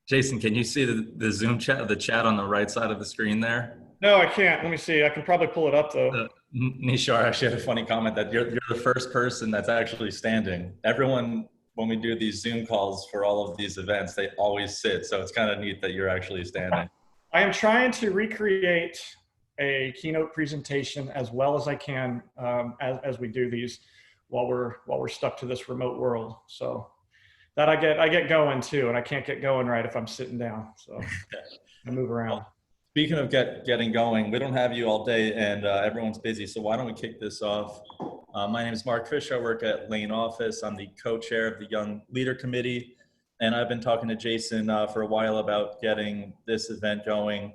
Jason, can you see the Zoom chat, the chat on the right side of the screen there? No, I can't. Let me see. I can probably pull it up though. Nishar actually had a funny comment that you're the first person that's actually standing. Everyone, when we do these Zoom calls for all of these events, they always sit. So it's kind of neat that you're actually standing. I am trying to recreate a keynote presentation as well as I can as we do these while we're stuck to this remote world. So that I get going too, and I can't get going right if I'm sitting down. So I move around. Well, speaking of getting going, we don't have you all day and everyone's busy. So why don't we kick this off? My name is Mark Fish. I work at Lane Office. I'm the co-chair of the Young Leader Committee. And I've been talking to Jason for a while about getting this event going.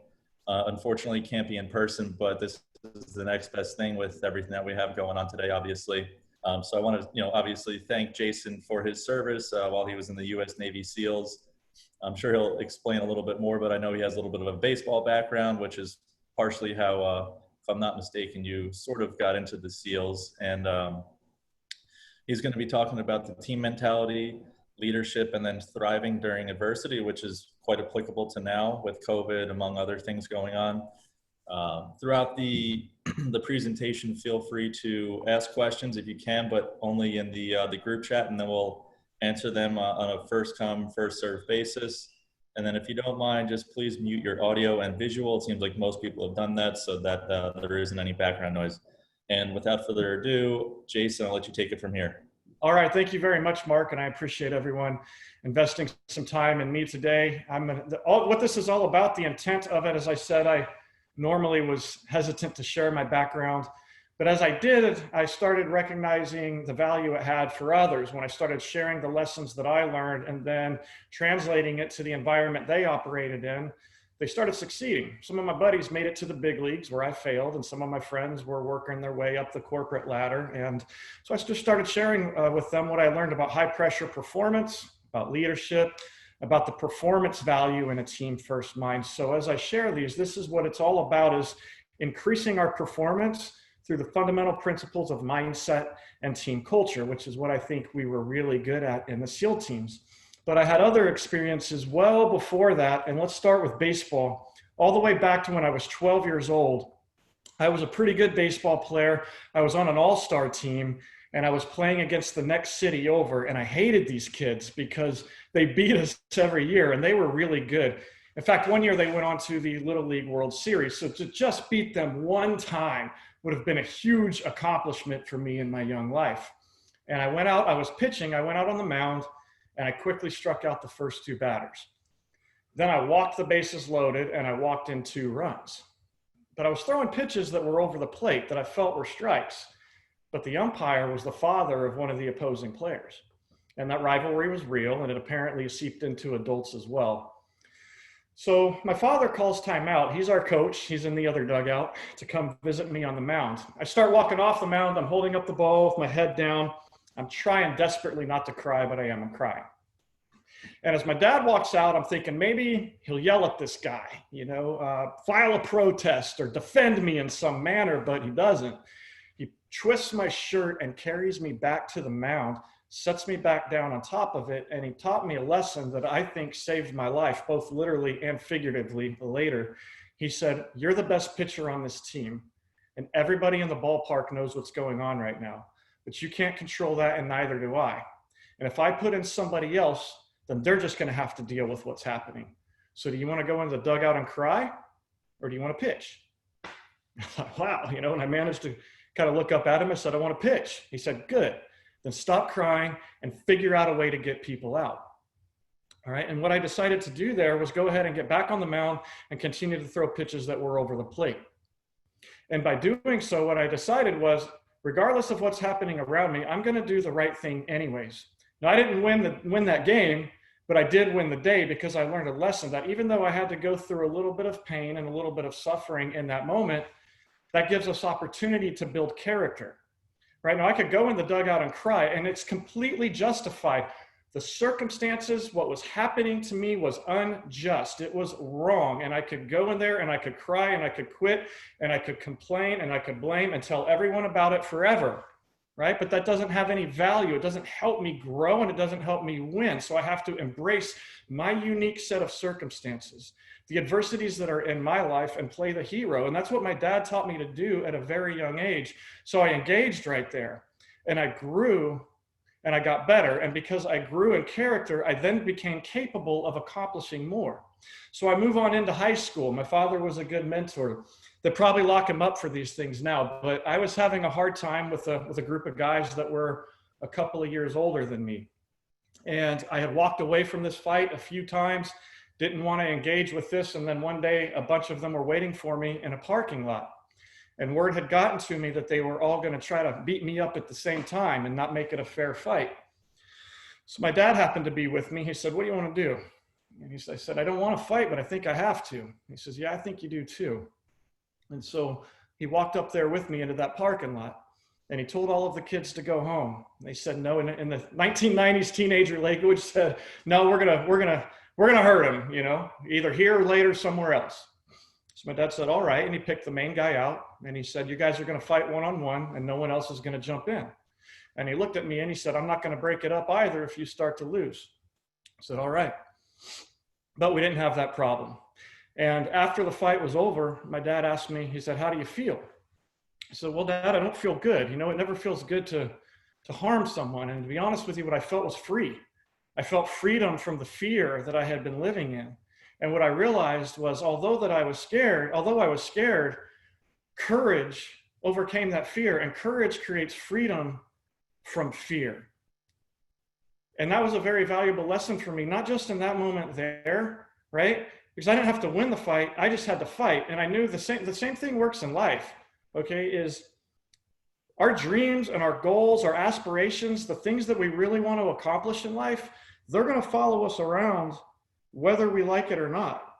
Unfortunately, can't be in person, but this is the next best thing with everything that we have going on today, obviously. So I want to, obviously thank Jason for his service while he was in the U.S. Navy SEALs. I'm sure he'll explain a little bit more, but I know he has a little bit of a baseball background, which is partially how, if I'm not mistaken, you sort of got into the SEALs. And he's going to be talking about the team mentality, leadership, and then thriving during adversity, which is quite applicable to now with COVID, among other things going on. Throughout the presentation, feel free to ask questions if you can, but only in the group chat, and then we'll answer them on a first come, first served basis. And then if you don't mind, just please mute your audio and visual. It seems like most people have done that so that there isn't any background noise. And without further ado, Jason, I'll let you take it from here. All right, thank you very much, Mark, and I appreciate everyone investing some time in me today. What this is all about, the intent of it, as I said, I normally was hesitant to share my background, but as I did, I started recognizing the value it had for others when I started sharing the lessons that I learned and then translating it to the environment they operated in. They started succeeding. Some of my buddies made it to the big leagues where I failed, and some of my friends were working their way up the corporate ladder. And so I just started sharing with them what I learned about high pressure performance, about leadership, about the performance value in a team first mind. So as I share these, this is what it's all about, is increasing our performance through the fundamental principles of mindset and team culture, which is what I think we were really good at in the SEAL teams. But I had other experiences well before that. And let's start with baseball. All the way back to when I was 12 years old, I was a pretty good baseball player. I was on an all-star team and I was playing against the next city over. And I hated these kids because they beat us every year and they were really good. In fact, one year they went on to the Little League World Series. So to just beat them one time would have been a huge accomplishment for me in my young life. And I went out, I was pitching, I went out on the mound, and I quickly struck out the first two batters. Then I walked the bases loaded and I walked in 2 runs. But I was throwing pitches that were over the plate that I felt were strikes. But the umpire was the father of one of the opposing players. And that rivalry was real, and it apparently seeped into adults as well. So my father calls timeout. He's our coach. He's in the other dugout to come visit me on the mound. I start walking off the mound. I'm holding up the ball with my head down. I'm trying desperately not to cry, but I'm crying. And as my dad walks out, I'm thinking maybe he'll yell at this guy, file a protest or defend me in some manner, but he doesn't. He twists my shirt and carries me back to the mound, sets me back down on top of it, and he taught me a lesson that I think saved my life, both literally and figuratively later. He said, "You're the best pitcher on this team, and everybody in the ballpark knows what's going on right now. But you can't control that, and neither do I. And if I put in somebody else, then they're just going to have to deal with what's happening. So do you want to go into the dugout and cry, or do you want to pitch?" I thought, wow, and I managed to kind of look up at him and said, "I want to pitch." He said, "Good. Then stop crying and figure out a way to get people out." All right. And what I decided to do there was go ahead and get back on the mound and continue to throw pitches that were over the plate. And by doing so, what I decided was, regardless of what's happening around me, I'm going to do the right thing anyways. Now, I didn't win that game, but I did win the day because I learned a lesson that even though I had to go through a little bit of pain and a little bit of suffering in that moment, that gives us opportunity to build character. Right now, I could go in the dugout and cry, and it's completely justified. The circumstances, what was happening to me was unjust. It was wrong. And I could go in there and I could cry and I could quit and I could complain and I could blame and tell everyone about it forever. right? But that doesn't have any value. It doesn't help me grow and it doesn't help me win. So I have to embrace my unique set of circumstances, the adversities that are in my life, and play the hero. And that's what my dad taught me to do at a very young age. So I engaged right there and I grew and I got better. And because I grew in character, I then became capable of accomplishing more. So I move on into high school. My father was a good mentor. They probably lock him up for these things now, but I was having a hard time with a group of guys that were a couple of years older than me. And I had walked away from this fight a few times, didn't want to engage with this. And then one day, a bunch of them were waiting for me in a parking lot. And word had gotten to me that they were all going to try to beat me up at the same time and not make it a fair fight. So my dad happened to be with me. He said, "What do you want to do?" And I said, "I don't want to fight, but I think I have to." He says, "Yeah, I think you do too." And so he walked up there with me into that parking lot and he told all of the kids to go home. They said no. In the 1990s teenager language said, "No, we're gonna hurt him, you know, either here or later somewhere else." So my dad said, "All right." And he picked the main guy out and he said, "You guys are going to fight one-on-one and no one else is going to jump in." And he looked at me and he said, "I'm not going to break it up either if you start to lose." I said, "All right." But we didn't have that problem. And after the fight was over, my dad asked me, he said, "How do you feel?" I said, "Well, Dad, I don't feel good. You know, it never feels good to harm someone. And to be honest with you, what I felt was free. I felt freedom from the fear that I had been living in. And what I realized was, although I was scared, courage overcame that fear, and courage creates freedom from fear." And that was a very valuable lesson for me, not just in that moment there, right? Because I didn't have to win the fight, I just had to fight. And I knew the same thing works in life, okay, is our dreams and our goals, our aspirations, the things that we really want to accomplish in life, they're going to follow us around whether we like it or not.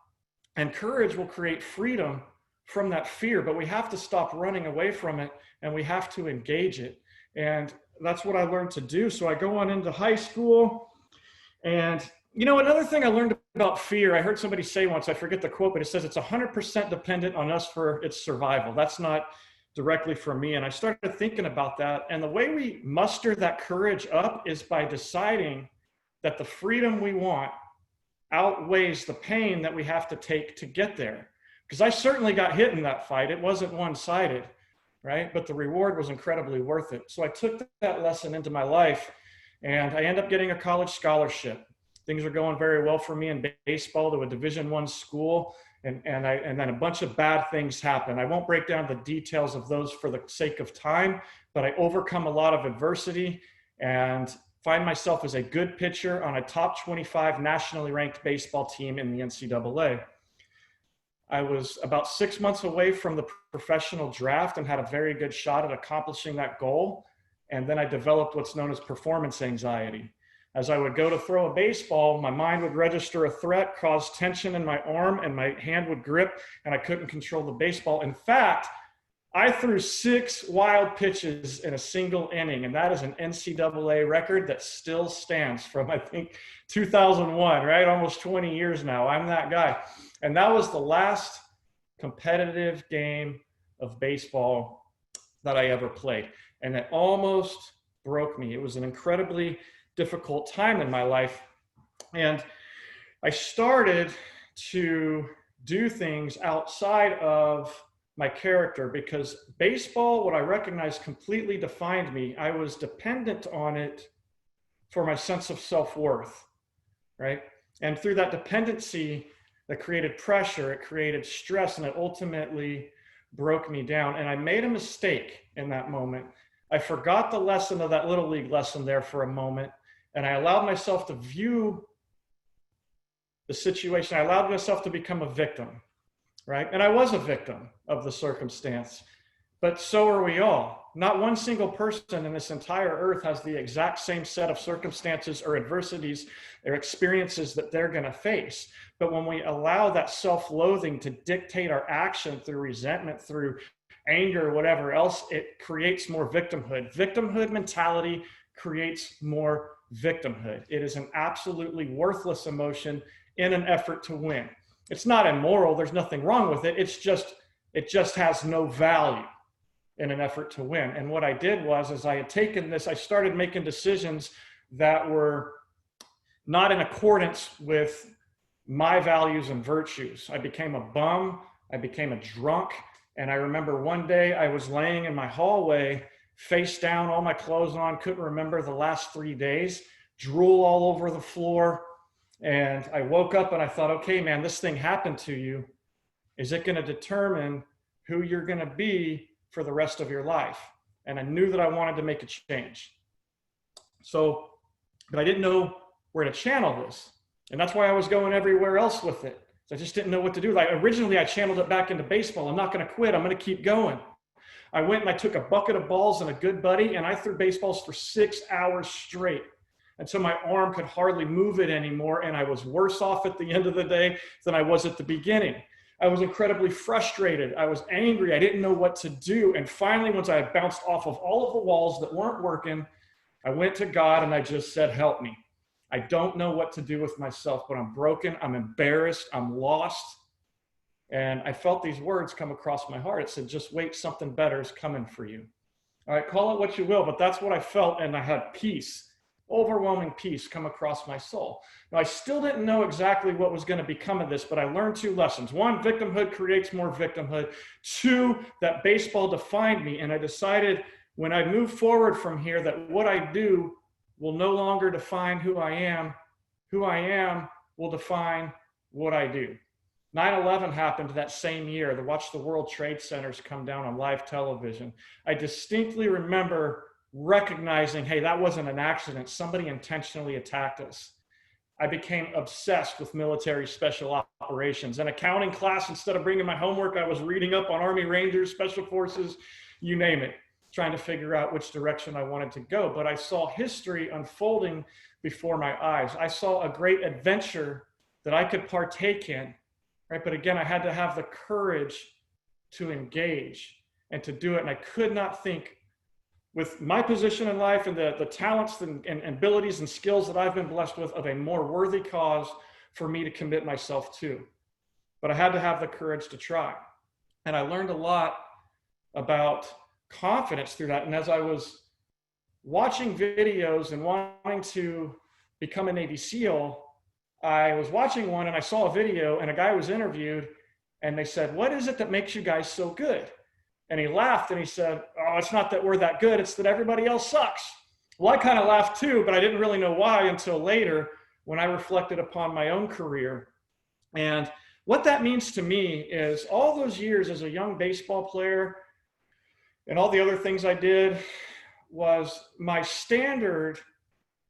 And courage will create freedom from that fear, but we have to stop running away from it and we have to engage it. And that's what I learned to do. So I go on into high school. And you know, another thing I learned about fear, I heard somebody say once, I forget the quote, but it says it's 100% dependent on us for its survival. That's not directly from me. And I started thinking about that. And the way we muster that courage up is by deciding that the freedom we want outweighs the pain that we have to take to get there. Because I certainly got hit in that fight. It wasn't one-sided, right? But the reward was incredibly worth it. So I took that lesson into my life and I ended up getting a college scholarship. Things are going very well for me in baseball to a Division I school. And then a bunch of bad things happen. I won't break down the details of those for the sake of time, but I overcome a lot of adversity and find myself as a good pitcher on a top 25 nationally ranked baseball team in the NCAA. I was about 6 months away from the professional draft and had a very good shot at accomplishing that goal. And then I developed what's known as performance anxiety. As I would go to throw a baseball, my mind would register a threat, cause tension in my arm, and my hand would grip, and I couldn't control the baseball. In fact, I threw 6 wild pitches in a single inning, and that is an NCAA record that still stands from, I think, 2001, right? Almost 20 years now. I'm that guy. And that was the last competitive game of baseball that I ever played. And it almost broke me. It was an incredibly difficult time in my life. And I started to do things outside of my character because baseball, what I recognized, completely defined me. I was dependent on it for my sense of self-worth, right? And through that dependency, that created pressure, it created stress, and it ultimately broke me down. And I made a mistake in that moment. I forgot the lesson of that Little League lesson there for a moment. And I allowed myself to view the situation. I allowed myself to become a victim, right? And I was a victim of the circumstance, but so are we all. Not one single person in this entire earth has the exact same set of circumstances or adversities or experiences that they're going to face. But when we allow that self-loathing to dictate our action through resentment, through anger, whatever else, it creates more victimhood. Victimhood mentality creates more victimhood. It is an absolutely worthless emotion in an effort to win. It's not immoral. There's nothing wrong with it. It just has no value. in an effort to win. And what I did was, as I had taken this, I started making decisions that were not in accordance with my values and virtues. I became a bum, I became a drunk. And I remember one day I was laying in my hallway, face down, all my clothes on, couldn't remember the last 3 days, drool all over the floor. And I woke up and I thought, okay, man, this thing happened to you. Is it going to determine who you're going to be for the rest of your life? And I knew that I wanted to make a change. So, but I didn't know where to channel this. And that's why I was going everywhere else with it. So I just didn't know what to do. Like originally I channeled it back into baseball. I'm not going to quit. I'm going to keep going. I went and I took a bucket of balls and a good buddy, and I threw baseballs for 6 hours straight until my arm could hardly move it anymore. And I was worse off at the end of the day than I was at the beginning. I was incredibly frustrated. I was angry. I didn't know what to do. And finally, once I had bounced off of all of the walls that weren't working, I went to God and I just said, help me. I don't know what to do with myself, but I'm broken. I'm embarrassed. I'm lost. And I felt these words come across my heart. It said, just wait, something better is coming for you. All right, call it what you will, but that's what I felt. And I had peace, overwhelming peace come across my soul. Now, I still didn't know exactly what was going to become of this, but I learned 2 lessons. 1, victimhood creates more victimhood. 2, that baseball defined me. And I decided when I move forward from here that what I do will no longer define who I am. Who I am will define what I do. 9/11 happened that same year. To watch the World Trade Centers come down on live television. I distinctly remember recognizing, hey, that wasn't an accident. Somebody intentionally attacked us. I became obsessed with military special operations. In accounting class, instead of bringing my homework, I was reading up on Army Rangers, Special Forces, you name it, trying to figure out which direction I wanted to go. But I saw history unfolding before my eyes. I saw a great adventure that I could partake in, right? But again, I had to have the courage to engage and to do it. And I could not think, with my position in life and the talents and abilities and skills that I've been blessed with, of a more worthy cause for me to commit myself to. But I had to have the courage to try. And I learned a lot about confidence through that. And as I was watching videos and wanting to become a Navy SEAL, I was watching one and I saw a video and a guy was interviewed and they said, what is it that makes you guys so good? And he laughed and he said, oh, it's not that we're that good, it's that everybody else sucks. Well, I kind of laughed too, but I didn't really know why until later when I reflected upon my own career. And what that means to me is all those years as a young baseball player and all the other things I did, was my standard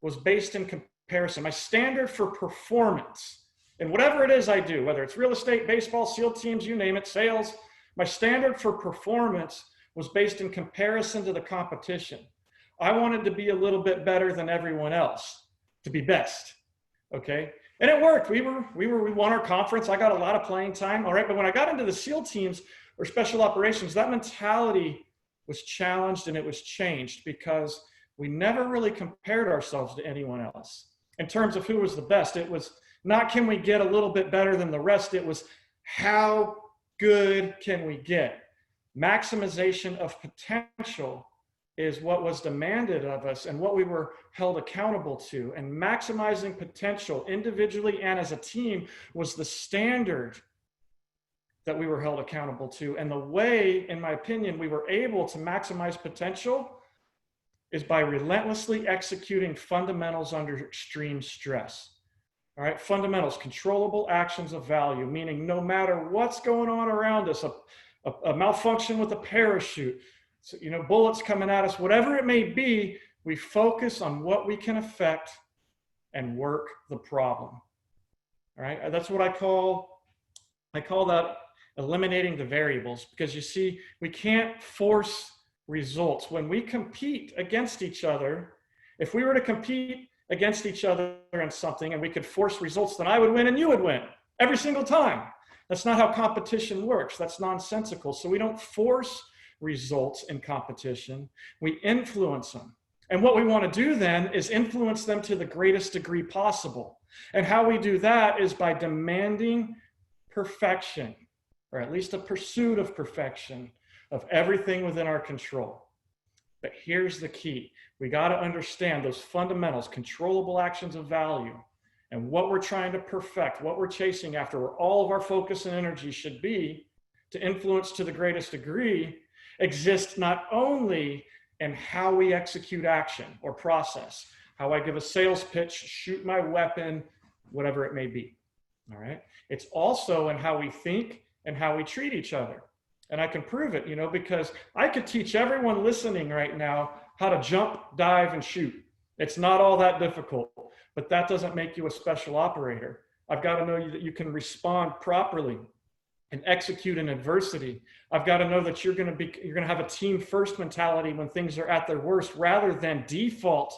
was based in comparison. My standard for performance, and whatever it is I do, whether it's real estate, baseball, SEAL teams, you name it, sales, my standard for performance was based in comparison to the competition. I wanted to be a little bit better than everyone else, to be best, okay? And it worked. We won our conference. I got a lot of playing time, all right? But when I got into the SEAL teams or special operations, that mentality was challenged and it was changed because we never really compared ourselves to anyone else in terms of who was the best. It was not, can we get a little bit better than the rest? It was, how good can we get? Maximization of potential is what was demanded of us and what we were held accountable to. And maximizing potential individually and as a team was the standard that we were held accountable to. And the way, in my opinion, we were able to maximize potential is by relentlessly executing fundamentals under extreme stress. All right, fundamentals, controllable actions of value, meaning no matter what's going on around us, a malfunction with a parachute, so, bullets coming at us, whatever it may be, we focus on what we can affect and work the problem. All right, that's what I call that eliminating the variables, because you see, we can't force results. When we compete against each other, if we were to compete against each other in something and we could force results, then I would win and you would win every single time. That's not how competition works. That's nonsensical. So we don't force results in competition. We influence them. And what we want to do then is influence them to the greatest degree possible. And how we do that is by demanding perfection, or at least a pursuit of perfection, of everything within our control. But here's the key. We got to understand those fundamentals, controllable actions of value, and what we're trying to perfect, what we're chasing after, where all of our focus and energy should be to influence to the greatest degree, exists not only in how we execute action or process, how I give a sales pitch, shoot my weapon, whatever it may be. All right. It's also in how we think and how we treat each other. And I can prove it, because I could teach everyone listening right now how to jump, dive, and shoot. It's not all that difficult, but that doesn't make you a special operator. I've got to know that you can respond properly and execute in adversity. I've got to know that you're going to have a team first mentality when things are at their worst, rather than default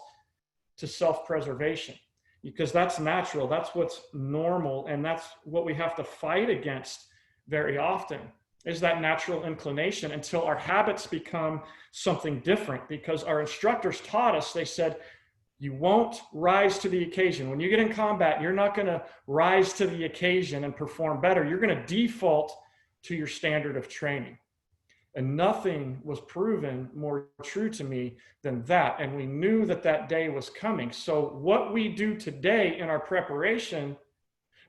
to self-preservation, because that's natural. That's what's normal. And that's what we have to fight against very often, is that natural inclination, until our habits become something different. Because our instructors taught us, they said, you won't rise to the occasion. When you get in combat, you're not going to rise to the occasion and perform better. You're going to default to your standard of training. And nothing was proven more true to me than that. And we knew that that day was coming. So what we do today in our preparation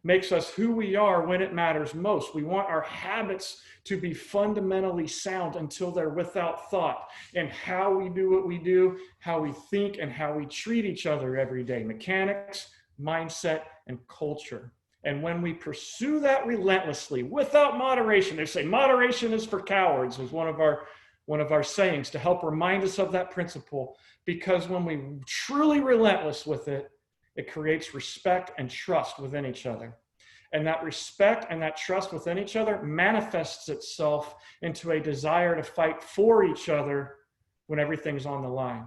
makes us who we are when it matters most. We want our habits to be fundamentally sound until they're without thought, and how we do what we do, how we think, and how we treat each other every day. Mechanics, mindset, and culture. And when we pursue that relentlessly, without moderation, they say moderation is for cowards, is one of our sayings, to help remind us of that principle. Because when we truly relentless with it, it creates respect and trust within each other. And that respect and that trust within each other manifests itself into a desire to fight for each other when everything's on the line.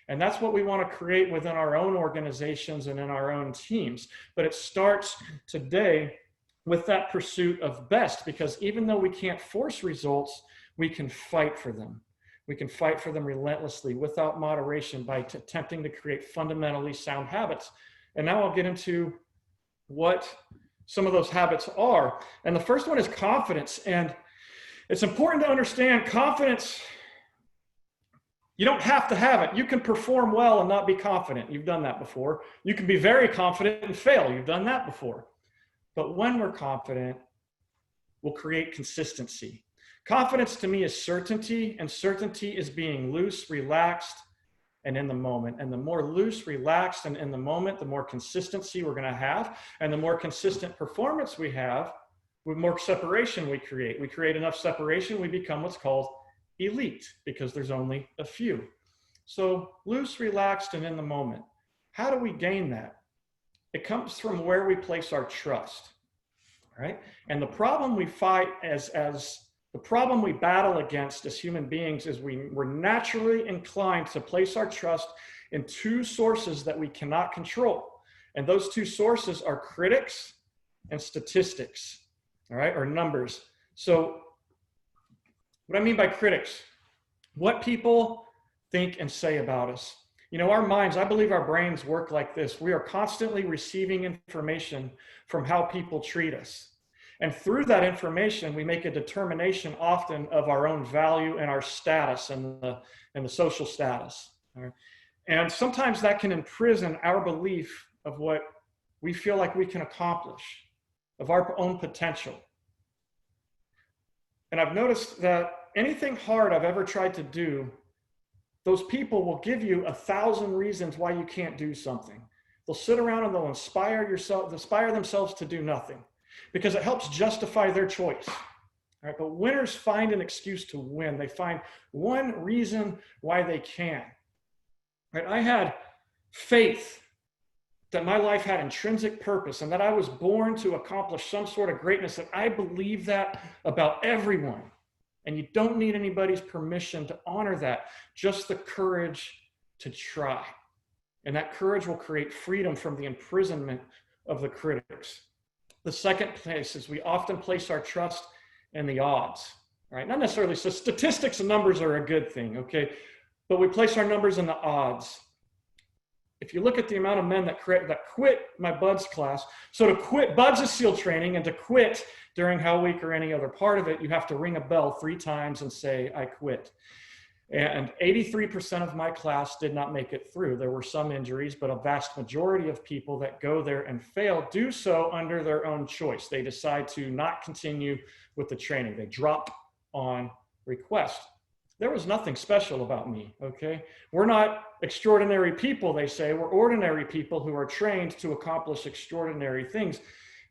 And that's what we want to create within our own organizations and in our own teams. But it starts today with that pursuit of best, because even though we can't force results, we can fight for them. We can fight for them relentlessly without moderation by attempting to create fundamentally sound habits. And now I'll get into what some of those habits are. And the first one is confidence. And it's important to understand confidence. You don't have to have it. You can perform well and not be confident. You've done that before. You can be very confident and fail. You've done that before. But when we're confident, we'll create consistency. Confidence to me is certainty, and certainty is being loose, relaxed, and in the moment. And the more loose, relaxed, and in the moment, the more consistency we're going to have. And the more consistent performance we have, the more separation we create. We create enough separation, we become what's called elite, because there's only a few. So loose, relaxed, and in the moment. How do we gain that? It comes from where we place our trust, right? And the problem we fight the problem we battle against as human beings is we're naturally inclined to place our trust in two sources that we cannot control. And those two sources are critics and statistics, all right, or numbers. So what I mean by critics, what people think and say about us. Our minds, I believe our brains work like this. We are constantly receiving information from how people treat us. And through that information, we make a determination often of our own value and our status and the social status. Right? And sometimes that can imprison our belief of what we feel like we can accomplish, of our own potential. And I've noticed that anything hard I've ever tried to do, those people will give you 1,000 reasons why you can't do something. They'll sit around and they'll inspire themselves to do nothing, because it helps justify their choice. All right, but winners find an excuse to win. They find one reason why they can. Right? I had faith that my life had intrinsic purpose and that I was born to accomplish some sort of greatness, and I believe that about everyone. And you don't need anybody's permission to honor that, just the courage to try. And that courage will create freedom from the imprisonment of the critics. The second place is we often place our trust in the odds, right? Not necessarily, so statistics and numbers are a good thing, okay? But we place our numbers in the odds. If you look at the amount of men that quit my BUDS class, so to quit, BUDS is SEAL training, and to quit during Hell Week or any other part of it, you have to ring a bell 3 times and say, I quit. And 83% of my class did not make it through. There were some injuries, but a vast majority of people that go there and fail do so under their own choice. They decide to not continue with the training. They drop on request. There was nothing special about me, okay? We're not extraordinary people, they say. We're ordinary people who are trained to accomplish extraordinary things.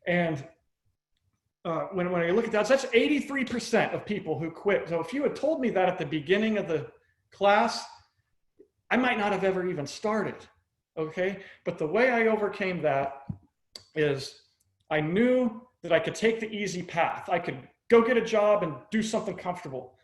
And when I look at that, that's 83% of people who quit. So if you had told me that at the beginning of the class, I might not have ever even started, okay? But the way I overcame that is I knew that I could take the easy path. I could go get a job and do something comfortable.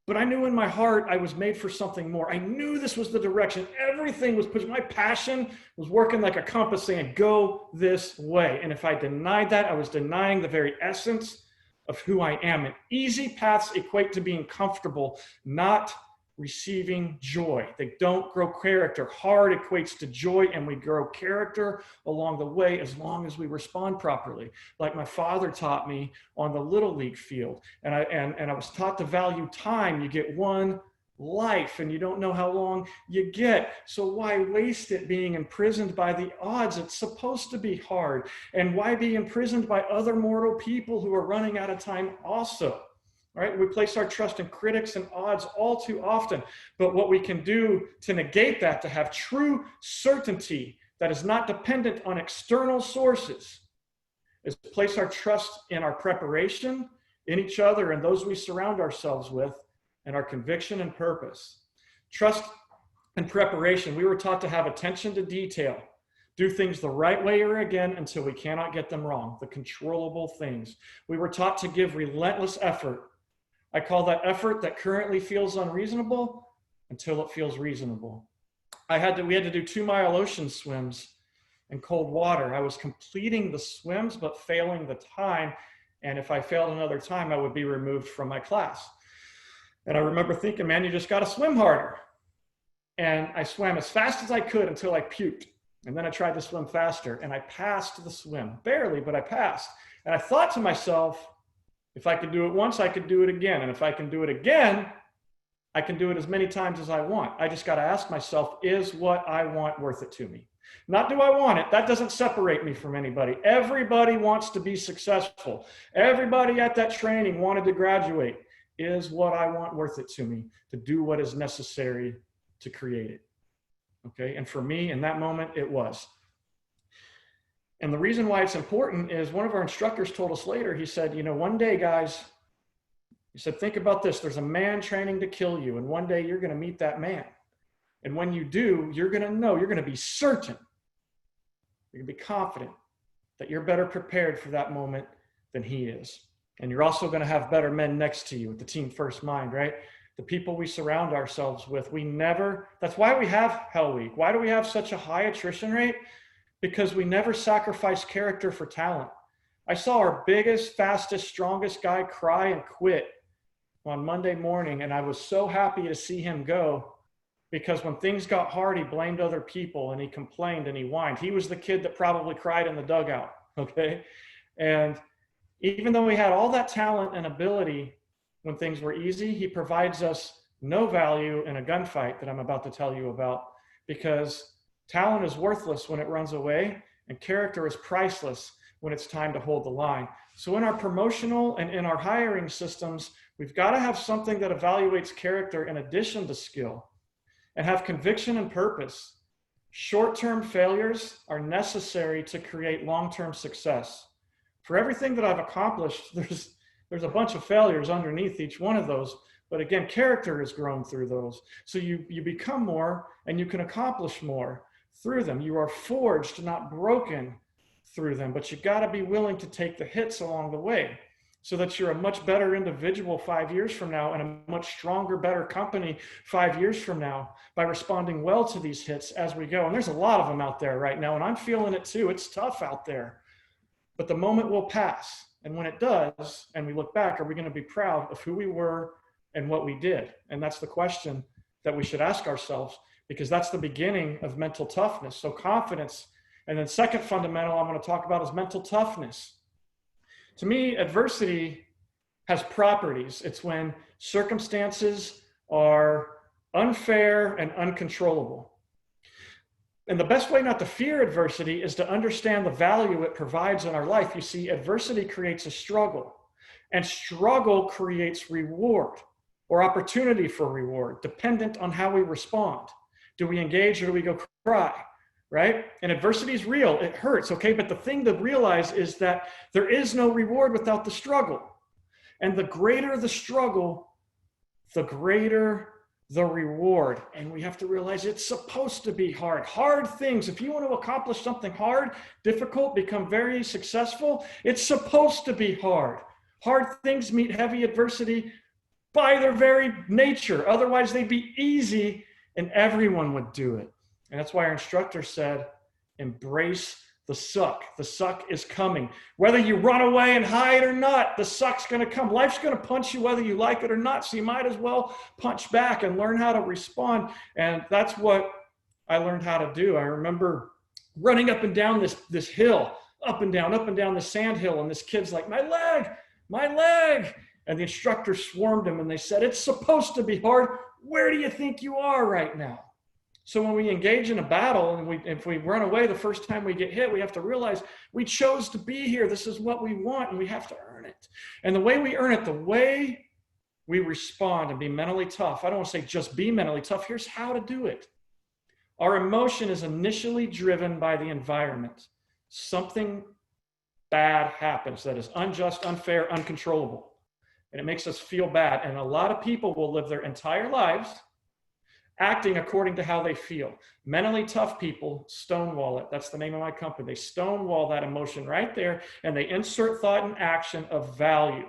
But I knew in my heart I was made for something more. I knew this was the direction. Everything was pushed. My passion was working like a compass saying, go this way. And if I denied that, I was denying the very essence of who I am. And easy paths equate to being comfortable, not receiving joy. They don't grow character. Hard equates to joy, and we grow character along the way as long as we respond properly. Like my father taught me on the Little League field. And I was taught to value time. You get one life and you don't know how long you get. So why waste it being imprisoned by the odds? It's supposed to be hard. And why be imprisoned by other mortal people who are running out of time also? Right? We place our trust in critics and odds all too often. But what we can do to negate that, to have true certainty that is not dependent on external sources, is place our trust in our preparation, in each other and those we surround ourselves with, and our conviction and purpose. Trust and preparation. We were taught to have attention to detail, do things the right way or again until we cannot get them wrong, the controllable things. We were taught to give relentless effort. I call that effort that currently feels unreasonable until it feels reasonable. We had to do 2-mile ocean swims in cold water. I was completing the swims, but failing the time. And if I failed another time, I would be removed from my class. And I remember thinking, man, you just got to swim harder. And I swam as fast as I could until I puked. And then I tried to swim faster and I passed the swim, barely, but I passed. And I thought to myself, if I could do it once, I could do it again. And if I can do it again, I can do it as many times as I want. I just got to ask myself, is what I want worth it to me? Not do I want it. That doesn't separate me from anybody. Everybody wants to be successful. Everybody at that training wanted to graduate. Is what I want worth it to me to do what is necessary to create it? Okay. And for me, in that moment, it was. And the reason why it's important is one of our instructors told us later, he said, you know, one day, guys, he said, think about this. There's a man training to kill you. And one day you're going to meet that man. And when you do, you're going to know, you're going to be certain, you're going to be confident that you're better prepared for that moment than he is. And you're also going to have better men next to you with the team first mind, right? The people we surround ourselves with, that's why we have Hell Week. Why do we have such a high attrition rate? Because we never sacrifice character for talent. I saw our biggest, fastest, strongest guy cry and quit on Monday morning, and I was so happy to see him go, because when things got hard, he blamed other people and he complained and he whined. He was the kid that probably cried in the dugout, okay? And even though he had all that talent and ability when things were easy, he provides us no value in a gunfight that I'm about to tell you about, because talent is worthless when it runs away, and character is priceless when it's time to hold the line. So in our promotional and in our hiring systems, we've got to have something that evaluates character in addition to skill, and have conviction and purpose. Short-term failures are necessary to create long-term success. For everything that I've accomplished, there's a bunch of failures underneath each one of those. But again, character has grown through those. So you become more and you can accomplish more through them. You are forged, not broken through them. But you got to be willing to take the hits along the way so that you're a much better individual 5 years from now and a much stronger, better company 5 years from now by responding well to these hits as we go. And there's a lot of them out there right now, and I'm feeling it too. It's tough out there. But the moment will pass. And when it does, and we look back, are we going to be proud of who we were and what we did? And that's the question that we should ask ourselves, because that's the beginning of mental toughness. So confidence. And then second fundamental I'm going to talk about is mental toughness. To me, adversity has properties. It's when circumstances are unfair and uncontrollable. And the best way not to fear adversity is to understand the value it provides in our life. You see, adversity creates a struggle, and struggle creates reward or opportunity for reward, dependent on how we respond. Do we engage or do we go cry? Right? And adversity is real. It hurts, okay? But the thing to realize is that there is no reward without the struggle. And the greater the struggle, the greater the reward. And we have to realize it's supposed to be hard. Hard things, if you want to accomplish something hard, difficult, become very successful, it's supposed to be hard. Hard things meet heavy adversity by their very nature. Otherwise, they'd be easy and everyone would do it. And that's why our instructor said, embrace the suck. The suck is coming. Whether you run away and hide or not, the suck's going to come. Life's going to punch you whether you like it or not. So you might as well punch back and learn how to respond. And that's what I learned how to do. I remember running up and down this hill, up and down the sand hill. And this kid's like, my leg. And the instructor swarmed him and they said, it's supposed to be hard. Where do you think you are right now? So when we engage in a battle and if we run away the first time we get hit, we have to realize we chose to be here. This is what we want and we have to earn it. And the way we earn it, the way we respond and be mentally tough, I don't want to say just be mentally tough. Here's how to do it. Our emotion is initially driven by the environment. Something bad happens that is unjust, unfair, uncontrollable. And it makes us feel bad. And a lot of people will live their entire lives acting according to how they feel. Mentally tough people stonewall it. That's the name of my company. They stonewall that emotion right there, and they insert thought and action of value.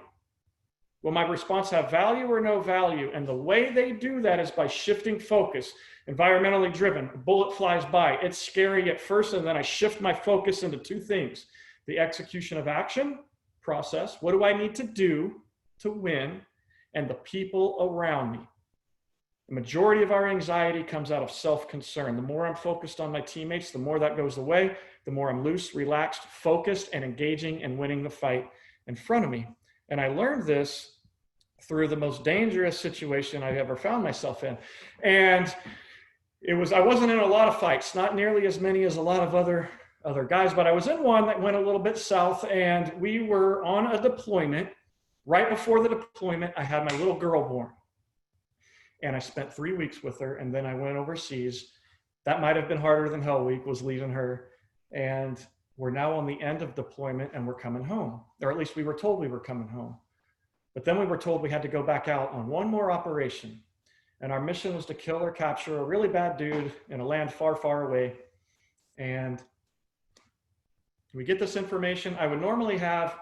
Will my response have value or no value? And the way they do that is by shifting focus. Environmentally driven, a bullet flies by. It's scary at first, and then I shift my focus into two things. The execution of action process. What do I need to do to win? And the people around me. The majority of our anxiety comes out of self-concern. The more I'm focused on my teammates, the more that goes away, the more I'm loose, relaxed, focused, and engaging and winning the fight in front of me. And I learned this through the most dangerous situation I've ever found myself in. And I wasn't in a lot of fights, not nearly as many as a lot of other guys, but I was in one that went a little bit south, and we were on a deployment. Right before the deployment, I had my little girl born. And I spent 3 weeks with her, and then I went overseas. That might have been harder than Hell Week, was leaving her. And we're now on the end of deployment, and we're coming home. Or at least we were told we were coming home. But then we were told we had to go back out on one more operation. And our mission was to kill or capture a really bad dude in a land far, far away. And we get this information. I would normally have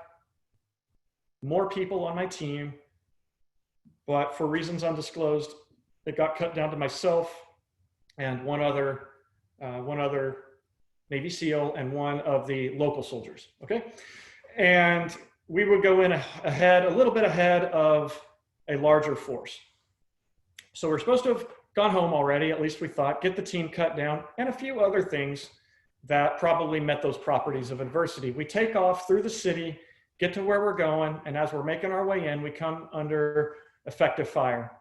more people on my team, but for reasons undisclosed, it got cut down to myself and one other Navy SEAL and one of the local soldiers, okay? And we would go in a little bit ahead of a larger force. So we're supposed to have gone home already, at least we thought, get the team cut down, and a few other things that probably met those properties of adversity. We take off through the city, get to where we're going, and as we're making our way in, we come under effective fire.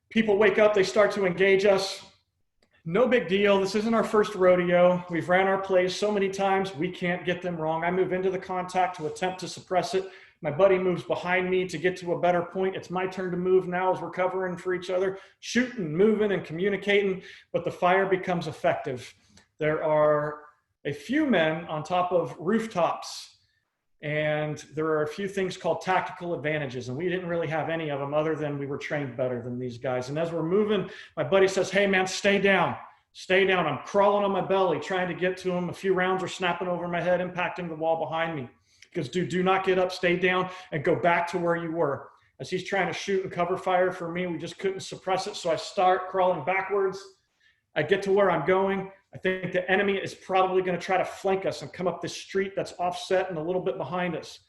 People wake up, they start to engage us. No big deal. This isn't our first rodeo. We've ran our plays so many times, we can't get them wrong. I move into the contact to attempt to suppress it. My buddy moves behind me to get to a better point. It's my turn to move now as we're covering for each other, shooting, moving, and communicating, but the fire becomes effective. There are a few men on top of rooftops, and there are a few things called tactical advantages, and we didn't really have any of them other than we were trained better than these guys. And as we're moving, my buddy says, hey man, stay down. Stay down. I'm crawling on my belly, trying to get to him. A few rounds are snapping over my head, impacting the wall behind me. He goes, dude, do not get up, stay down, and go back to where you were. As he's trying to shoot and cover fire for me, we just couldn't suppress it. So I start crawling backwards. I get to where I'm going. I think the enemy is probably going to try to flank us and come up this street that's offset and a little bit behind us.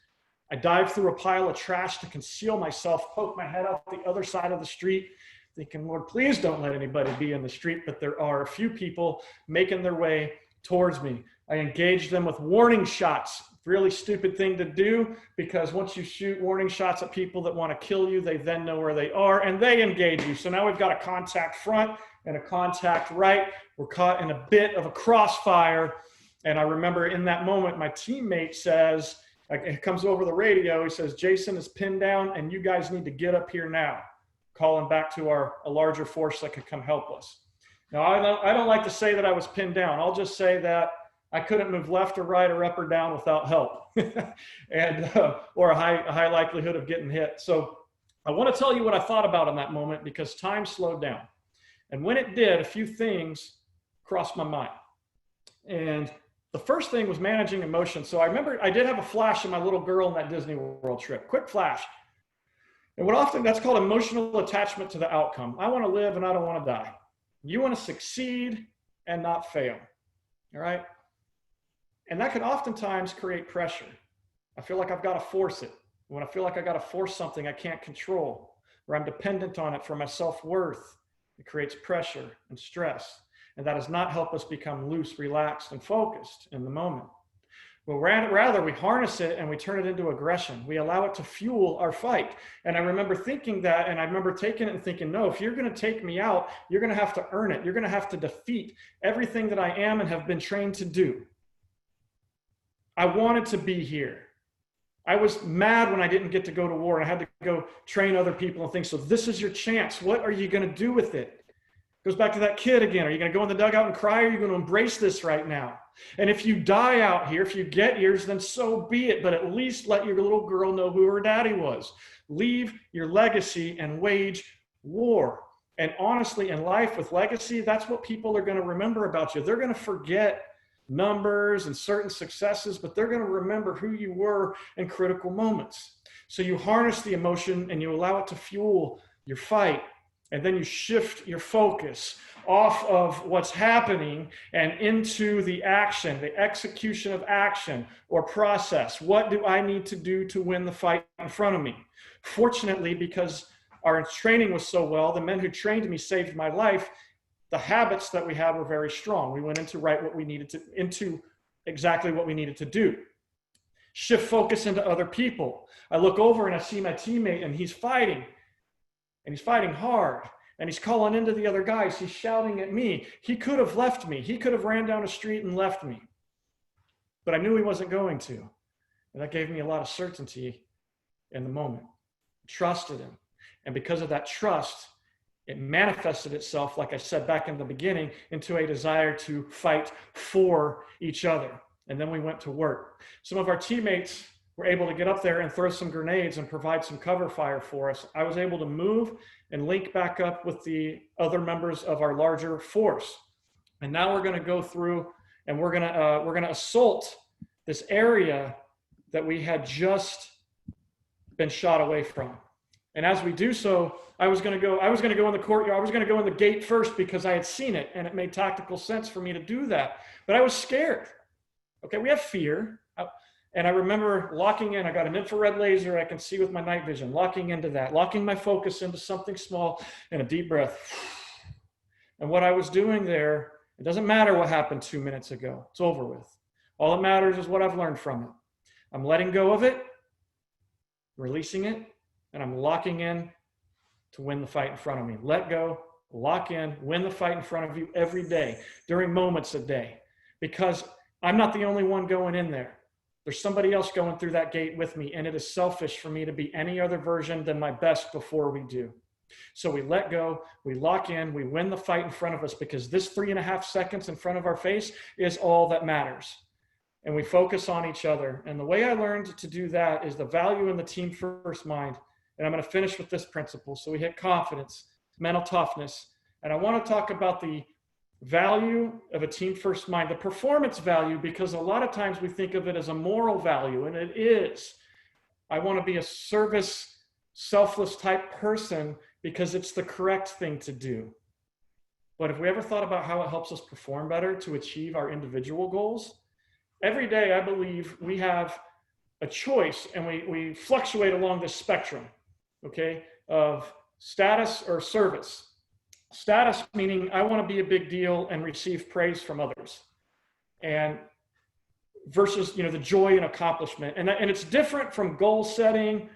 I dive through a pile of trash to conceal myself, poke my head out the other side of the street. thinking, Lord, please don't let anybody be in the street. But there are a few people making their way towards me. I engaged them with warning shots. Really stupid thing to do, because once you shoot warning shots at people that want to kill you, they then know where they are and they engage you. So now we've got a contact front and a contact right. We're caught in a bit of a crossfire. And I remember in that moment, my teammate says, it comes over the radio, he says, Jason is pinned down and you guys need to get up here now. Calling back to a larger force that could come help us. Now, I don't like to say that I was pinned down. I'll just say that I couldn't move left or right or up or down without help, and or a high likelihood of getting hit. So I want to tell you what I thought about in that moment, because time slowed down. And when it did, a few things crossed my mind. And the first thing was managing emotion. So I remember I did have a flash of my little girl in that Disney World trip, quick flash. And that's called emotional attachment to the outcome. I want to live and I don't want to die. You want to succeed and not fail. All right. And that can oftentimes create pressure. I feel like I've got to force it. When I feel like I got to force something I can't control, or I'm dependent on it for my self-worth, it creates pressure and stress. And that does not help us become loose, relaxed, and focused in the moment. Well, rather we harness it and we turn it into aggression. We allow it to fuel our fight. And I remember thinking that, and I remember taking it and thinking, no, if you're going to take me out, you're going to have to earn it. You're going to have to defeat everything that I am and have been trained to do. I wanted to be here. I was mad when I didn't get to go to war and I had to go train other people and things. So this is your chance. What are you going to do with it? Goes back to that kid again. Are you going to go in the dugout and cry, or are you going to embrace this right now? And if you die out here, if you get yours, then so be it. But at least let your little girl know who her daddy was. Leave your legacy and wage war. And honestly, in life with legacy, that's what people are going to remember about you. They're going to forget numbers and certain successes, but they're going to remember who you were in critical moments. So you harness the emotion and you allow it to fuel your fight. And then you shift your focus off of what's happening and into the action, the execution of action or process. What do I need to do to win the fight in front of me? Fortunately, because our training was so well, the men who trained me saved my life. The habits that we had were very strong. We went into exactly what we needed to do. Shift focus into other people. I look over and I see my teammate and he's fighting. And he's fighting hard. And he's calling into the other guys. He's shouting at me. He could have left me. He could have ran down the street and left me. But I knew he wasn't going to. And that gave me a lot of certainty in the moment. I trusted him. And because of that trust, it manifested itself, like I said back in the beginning, into a desire to fight for each other. And then we went to work. Some of our teammates were able to get up there and throw some grenades and provide some cover fire for us. I was able to move and link back up with the other members of our larger force. And now we're going to go through and we're going to assault this area that we had just been shot away from. And as we do so, I was going to go in the courtyard. I was going to go in the gate first because I had seen it and it made tactical sense for me to do that. But I was scared. Okay, we have fear. And I remember locking in. I got an infrared laser I can see with my night vision, locking into that, locking my focus into something small and a deep breath. And what I was doing there, it doesn't matter what happened 2 minutes ago. It's over with. All that matters is what I've learned from it. I'm letting go of it, releasing it, and I'm locking in to win the fight in front of me. Let go, lock in, win the fight in front of you every day, during moments a day, because I'm not the only one going in there. There's somebody else going through that gate with me, and it is selfish for me to be any other version than my best before we do. So we let go, we lock in, we win the fight in front of us, because this 3.5 seconds in front of our face is all that matters. And we focus on each other. And the way I learned to do that is the value in the team first mind. And I'm going to finish with this principle. So we hit confidence, mental toughness. And I want to talk about the value of a team first mind, the performance value, because a lot of times we think of it as a moral value, and it is. I want to be a service, selfless type person because it's the correct thing to do. But have we ever thought about how it helps us perform better to achieve our individual goals? Every day, I believe we have a choice, and we fluctuate along this spectrum, okay, of Status or service. Status meaning I want to be a big deal and receive praise from others, and versus, the joy and accomplishment. And it's different from goal setting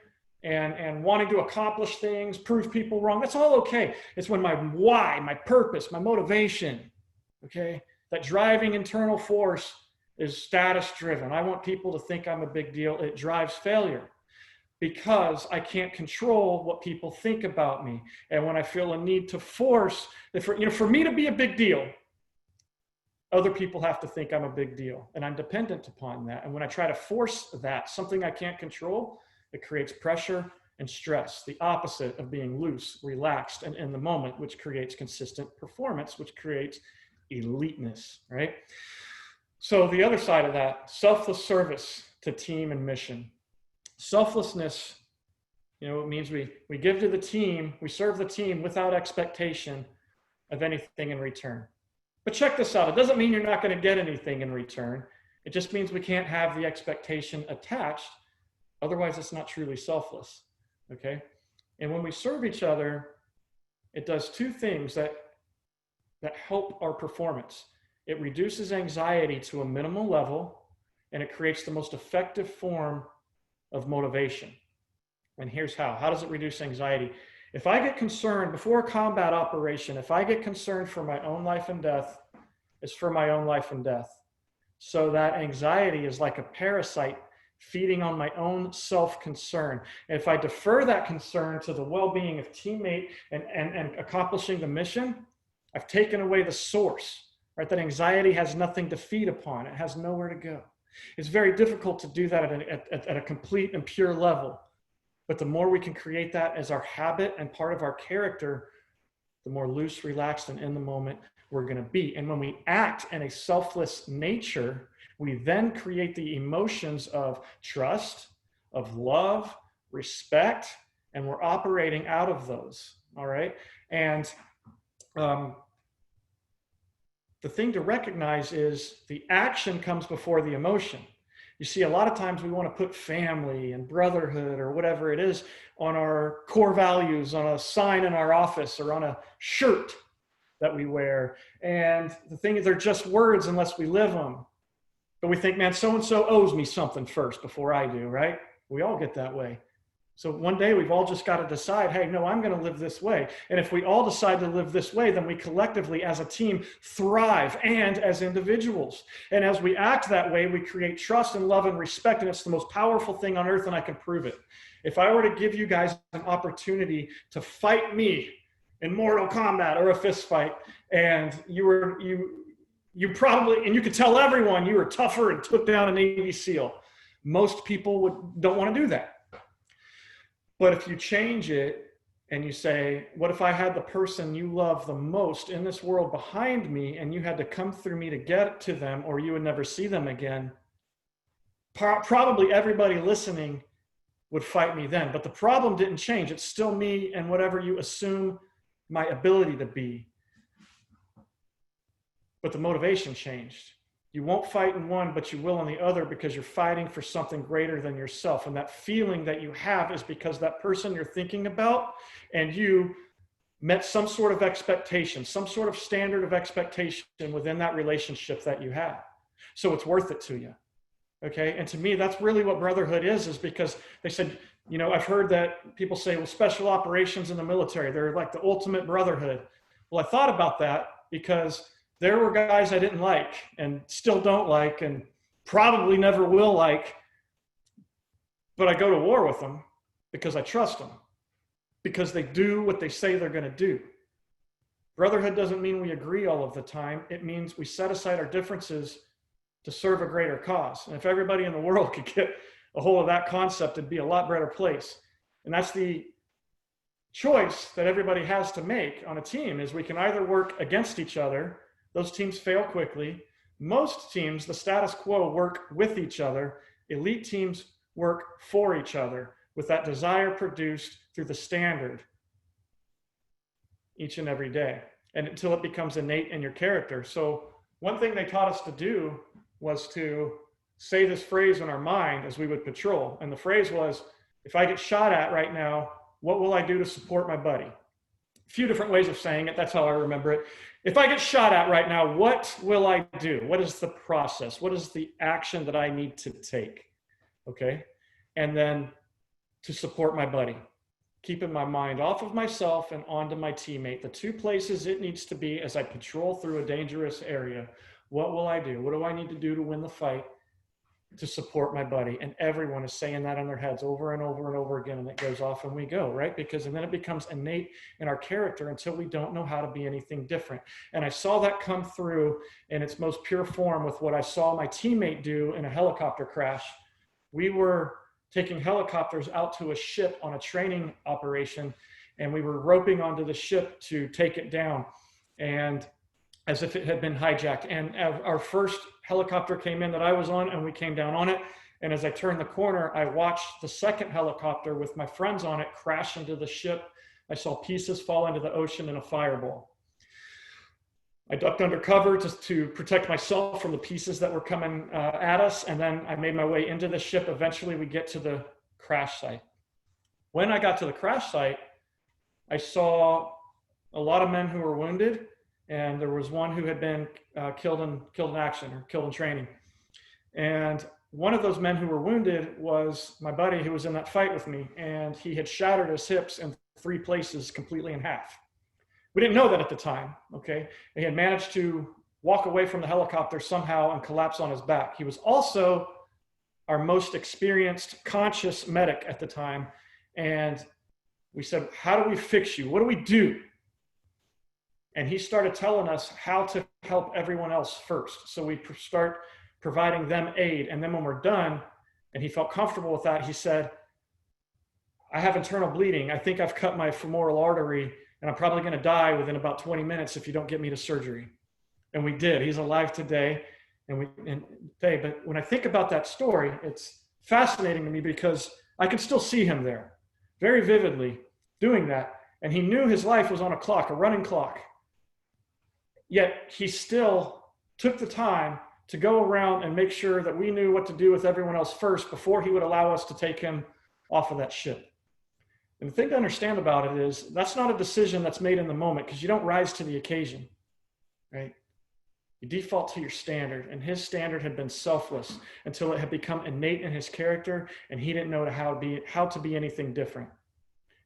and wanting to accomplish things, prove people wrong. That's all okay. It's when my why, my purpose, my motivation, okay, that driving internal force is status driven. I want people to think I'm a big deal. It drives failure because I can't control what people think about me. And when I feel a need to force, for me to be a big deal, other people have to think I'm a big deal, and I'm dependent upon that. And when I try to force that, something I can't control, it creates pressure and stress, the opposite of being loose, relaxed, and in the moment, which creates consistent performance, which creates eliteness, right? So the other side of that, selfless service to team and mission. Selflessness, it means we give to the team, we serve the team without expectation of anything in return. But check this out. It doesn't mean you're not going to get anything in return. It just means we can't have the expectation attached. Otherwise, it's not truly selfless, okay? And when we serve each other, it does two things that help our performance. It reduces anxiety to a minimal level, and it creates the most effective form of motivation. And here's how. How does it reduce anxiety? If I get concerned before a combat operation, if I get concerned for my own life and death, it's for my own life and death. So that anxiety is like a parasite feeding on my own self-concern. And if I defer that concern to the well-being of teammate and accomplishing the mission, I've taken away the source, right? That anxiety has nothing to feed upon. It has nowhere to go. It's very difficult to do that at a complete and pure level. But the more we can create that as our habit and part of our character, the more loose, relaxed, and in the moment we're going to be. And when we act in a selfless nature, we then create the emotions of trust, of love, respect, and we're operating out of those, all right? And the thing to recognize is the action comes before the emotion. You see, a lot of times we want to put family and brotherhood or whatever it is on our core values, on a sign in our office or on a shirt that we wear. And the thing is, they're just words unless we live them. But we think, man, so-and-so owes me something first before I do, right? We all get that way. So one day we've all just got to decide, hey, no, I'm going to live this way. And if we all decide to live this way, then we collectively as a team thrive and as individuals. And as we act that way, we create trust and love and respect. And it's the most powerful thing on earth, and I can prove it. If I were to give you guys an opportunity to fight me in Mortal Kombat or a fist fight, and you probably, and you could tell everyone you were tougher and took down a Navy SEAL, most people don't want to do that. But if you change it and you say, what if I had the person you love the most in this world behind me and you had to come through me to get to them or you would never see them again? Probably everybody listening would fight me then. But the problem didn't change. It's still me and whatever you assume my ability to be. But the motivation changed. You won't fight in one, but you will in the other because you're fighting for something greater than yourself. And that feeling that you have is because that person you're thinking about and you met some sort of expectation, some sort of standard of expectation within that relationship that you have. So it's worth it to you. Okay. And to me, that's really what brotherhood is because they said, I've heard that people say, well, special operations in the military, they're like the ultimate brotherhood. Well, I thought about that because there were guys I didn't like and still don't like and probably never will like, but I go to war with them because I trust them, because they do what they say they're going to do. Brotherhood doesn't mean we agree all of the time. It means we set aside our differences to serve a greater cause. And if everybody in the world could get a hold of that concept, it'd be a lot better place. And that's the choice that everybody has to make on a team is we can either work against each other. Those teams fail quickly. Most teams, the status quo, work with each other. Elite teams work for each other with that desire produced through the standard each and every day and until it becomes innate in your character. So one thing they taught us to do was to say this phrase in our mind as we would patrol. And the phrase was, if I get shot at right now, what will I do to support my buddy? A few different ways of saying it. That's how I remember it. If I get shot at right now, what will I do? What is the process? What is the action that I need to take? Okay. And then to support my buddy, keeping my mind off of myself and onto my teammate, the two places it needs to be as I patrol through a dangerous area. What will I do? What do I need to do to win the fight to support my buddy? And everyone is saying that in their heads over and over and over again, and it goes off and we go, right? Because, and then it becomes innate in our character until we don't know how to be anything different. And I saw that come through in its most pure form with what I saw my teammate do in a helicopter crash. We were taking helicopters out to a ship on a training operation, and we were roping onto the ship to take it down, and as if it had been hijacked. And our first helicopter came in that I was on, and we came down on it. And as I turned the corner, I watched the second helicopter with my friends on it crash into the ship. I saw pieces fall into the ocean in a fireball. I ducked under cover just to protect myself from the pieces that were coming at us. And then I made my way into the ship. Eventually we get to the crash site. When I got to the crash site, I saw a lot of men who were wounded. And there was one who had been killed in action or killed in training. And one of those men who were wounded was my buddy who was in that fight with me. And he had shattered his hips in 3 places completely in half. We didn't know that at the time, okay? He had managed to walk away from the helicopter somehow and collapse on his back. He was also our most experienced conscious medic at the time. And we said, how do we fix you? What do we do? And he started telling us how to help everyone else first. So we start providing them aid. And then when we're done, and he felt comfortable with that, he said, I have internal bleeding. I think I've cut my femoral artery, and I'm probably going to die within about 20 minutes if you don't get me to surgery. And we did. He's alive today. But when I think about that story, it's fascinating to me because I can still see him there very vividly doing that. And he knew his life was on a clock, a running clock. Yet he still took the time to go around and make sure that we knew what to do with everyone else first before he would allow us to take him off of that ship. And the thing to understand about it is that's not a decision that's made in the moment, because you don't rise to the occasion, right? You default to your standard, and his standard had been selfless until it had become innate in his character, and he didn't know how to be anything different.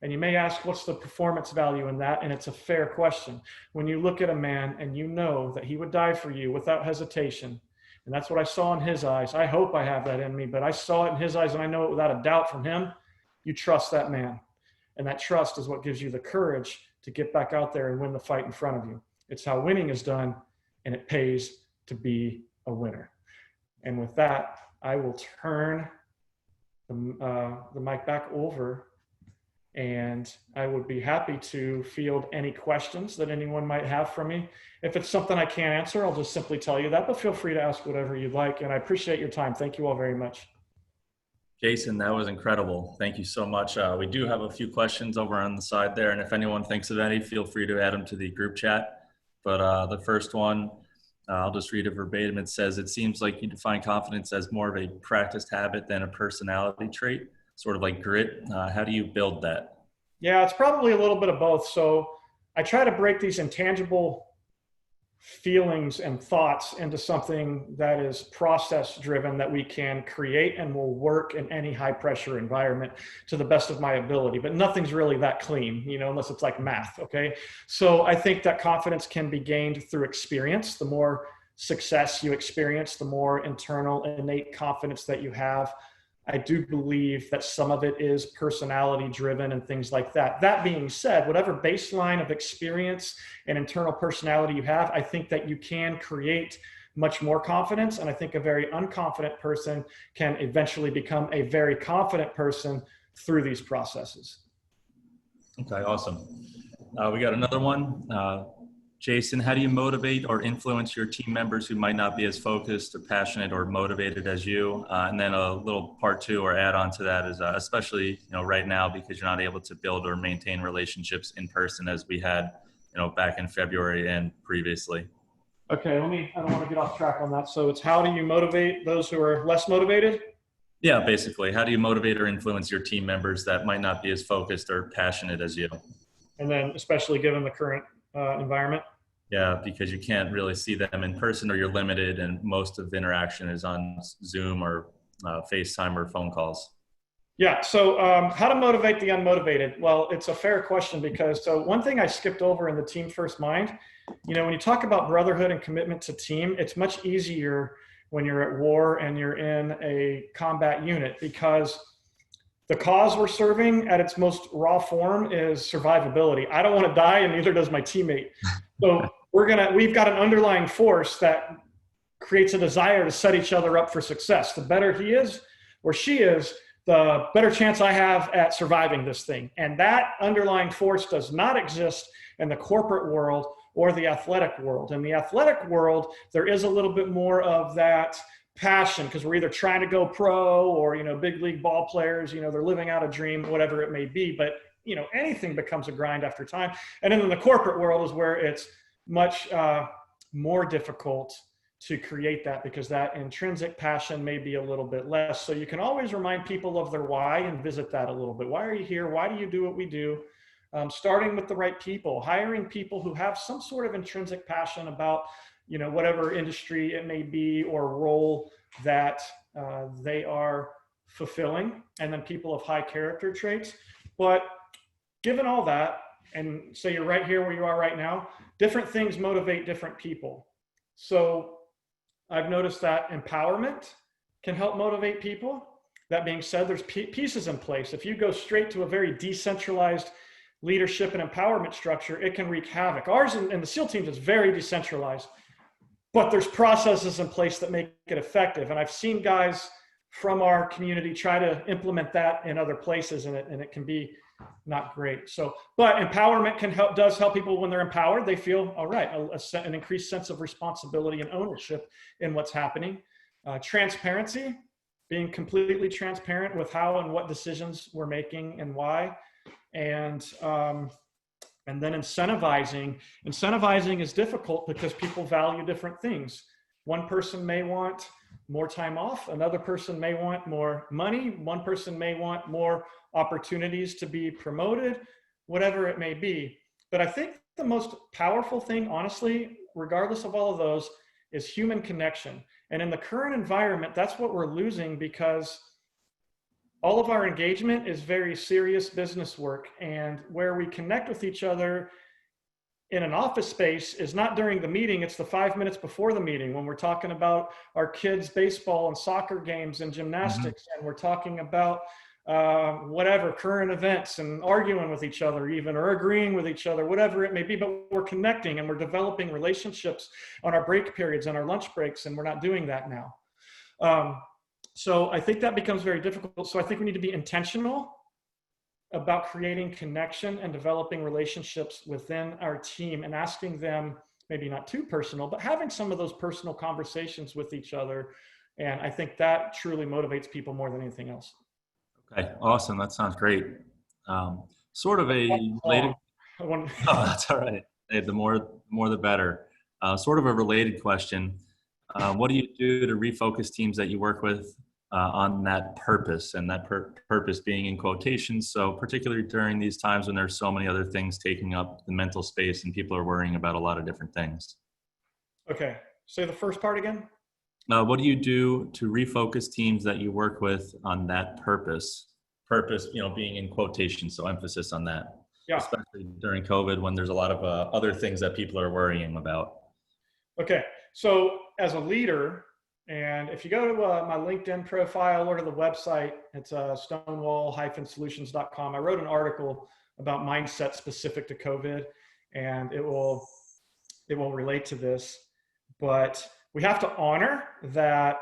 And you may ask, what's the performance value in that? And it's a fair question. When you look at a man and you know that he would die for you without hesitation, and that's what I saw in his eyes. I hope I have that in me, but I saw it in his eyes, and I know it without a doubt from him. You trust that man. And that trust is what gives you the courage to get back out there and win the fight in front of you. It's how winning is done, and it pays to be a winner. And with that, I will turn the mic back over, and I would be happy to field any questions that anyone might have for me. If it's something I can't answer, I'll just simply tell you that, but feel free to ask whatever you'd like. And I appreciate your time. Thank you all very much. Jason, that was incredible. Thank you so much. We do have a few questions over on the side there, and if anyone thinks of any, feel free to add them to the group chat. But the first one, I'll just read it verbatim. It says, it seems like you define confidence as more of a practiced habit than a personality trait, sort of like grit. How do you build that? Yeah, it's probably a little bit of both. So I try to break these intangible feelings and thoughts into something that is process driven, that we can create and will work in any high pressure environment to the best of my ability. But nothing's really that clean, unless it's like math. Okay. So I think that confidence can be gained through experience. The more success you experience, the more internal innate confidence that you have. I do believe that some of it is personality driven and things like that. That being said, whatever baseline of experience and internal personality you have, I think that you can create much more confidence. And I think a very unconfident person can eventually become a very confident person through these processes. Okay, awesome. We got another one. Jason, how do you motivate or influence your team members who might not be as focused or passionate or motivated as you? And then a little part 2 or add on to that is especially, right now, because you're not able to build or maintain relationships in person as we had, back in February and previously. Okay, I don't want to get off track on that. So it's how do you motivate those who are less motivated? Yeah, basically, how do you motivate or influence your team members that might not be as focused or passionate as you? And then especially given the current environment. Yeah, because you can't really see them in person or you're limited, and most of the interaction is on Zoom or FaceTime or phone calls. Yeah, so how to motivate the unmotivated? Well, it's a fair question because, so one thing I skipped over in the Team First Mind, you know, when you talk about brotherhood and commitment to team, it's much easier when you're at war and you're in a combat unit, because the cause we're serving at its most raw form is survivability. I don't want to die, and neither does my teammate. So we've got an underlying force that creates a desire to set each other up for success. The better he is or she is, the better chance I have at surviving this thing. And that underlying force does not exist in the corporate world or the athletic world. In the athletic world, there is a little bit more of that passion, because we're either trying to go pro or, you know, big league ball players, you know, they're living out a dream, whatever it may be. But, you know, anything becomes a grind after time. And then in the corporate world is where it's much more difficult to create that, because that intrinsic passion may be a little bit less. So you can always remind people of their why and visit that a little bit. Why are you here? Why do you do what we do? Starting with the right people, hiring people who have some sort of intrinsic passion about, you know, whatever industry it may be or role that they are fulfilling, and then people of high character traits. But given all that, and say you're right here where you are right now, different things motivate different people. So I've noticed that empowerment can help motivate people. That being said, there's pieces in place. If you go straight to a very decentralized leadership and empowerment structure, it can wreak havoc. Ours in the SEAL teams is very decentralized, but there's processes in place that make it effective. And I've seen guys from our community try to implement that in other places, and it can be not great. So, but empowerment does help people. When they're empowered, they feel, all right, an increased sense of responsibility and ownership in what's happening. Transparency, being completely transparent with how and what decisions we're making and why. And then incentivizing. Incentivizing is difficult because people value different things. One person may want more time off. Another person may want more money. One person may want more opportunities to be promoted, whatever it may be. But I think the most powerful thing, honestly, regardless of all of those, is human connection. And in the current environment, that's what we're losing, because all of our engagement is very serious business work. And where we connect with each other in an office space is not during the meeting, it's the 5 minutes before the meeting, when we're talking about our kids' baseball and soccer games and gymnastics, and we're talking about whatever, current events, and arguing with each other even, or agreeing with each other, whatever it may be. But we're connecting and we're developing relationships on our break periods and our lunch breaks, and we're not doing that now. So I think that becomes very difficult. So I think we need to be intentional about creating connection and developing relationships within our team, and asking them, maybe not too personal, but having some of those personal conversations with each other. And I think that truly motivates people more than anything else. Okay, awesome. That sounds great. Sort of a related. Oh, that's all right. Hey, the more the better. Sort of a related question. What do you do to refocus teams that you work with on that purpose, and that purpose being in quotations? So particularly during these times when there's so many other things taking up the mental space and people are worrying about a lot of different things. Okay, say the first part again. What do you do to refocus teams that you work with on that purpose? Purpose, you know, being in quotations, so emphasis on that. Yeah. Especially during COVID, when there's a lot of other things that people are worrying about. Okay, so as a leader, and if you go to my LinkedIn profile or to the website, it's stonewall-solutions.com. I wrote an article about mindset specific to COVID, and it will relate to this. But we have to honor that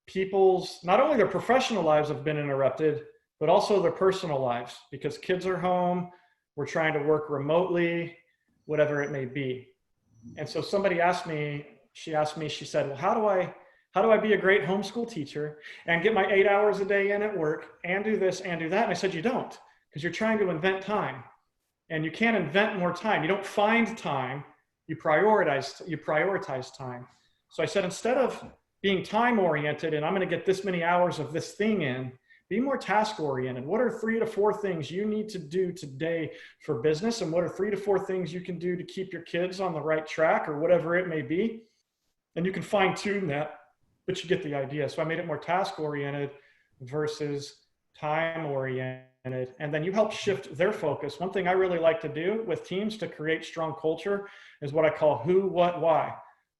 people's, not only their professional lives have been interrupted, but also their personal lives, because kids are home, we're trying to work remotely, whatever it may be. And so somebody asked me, she said, well, how do I be a great homeschool teacher and get my 8 hours a day in at work and do this and do that? And I said, you don't, because you're trying to invent time, and you can't invent more time. You don't find time, you prioritize time. So I said, instead of being time oriented and I'm going to get this many hours of this thing in, be more task oriented. What are 3 to 4 things you need to do today for business? And what are 3 to 4 things you can do to keep your kids on the right track or whatever it may be? And you can fine tune that, but you get the idea. So I made it more task oriented versus time oriented. And then you help shift their focus. One thing I really like to do with teams to create strong culture is what I call who, what, why.